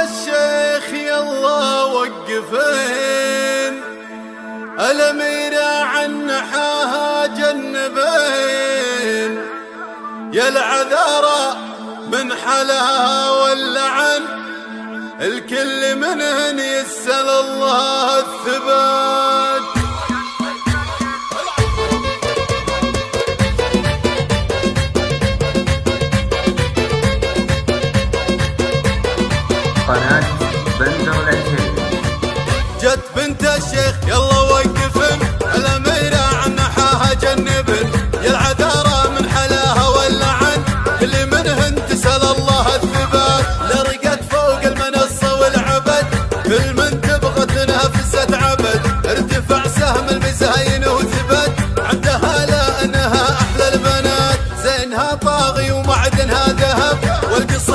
الشيخ يلا وقفين، الأميرة عن نحاها جنبين، يا العذارى من حلاها واللعن، الكل منهن يسأل الله الثبات. قناة بندر العتيبي. جت بنت الشيخ يلا وقفن، الأميرة عن نحاها جنبن، يا العذارى من حلاها واللعن، كل منهن تسأل الله الثبات. لرقت فوق المنصة والعبد، كل من تبغى تنافست عبد، ارتفع سهم المزاين وثبت، عندها لأنها أحلى البنات، زينها طاغي ومعدنها ذهب، والقصة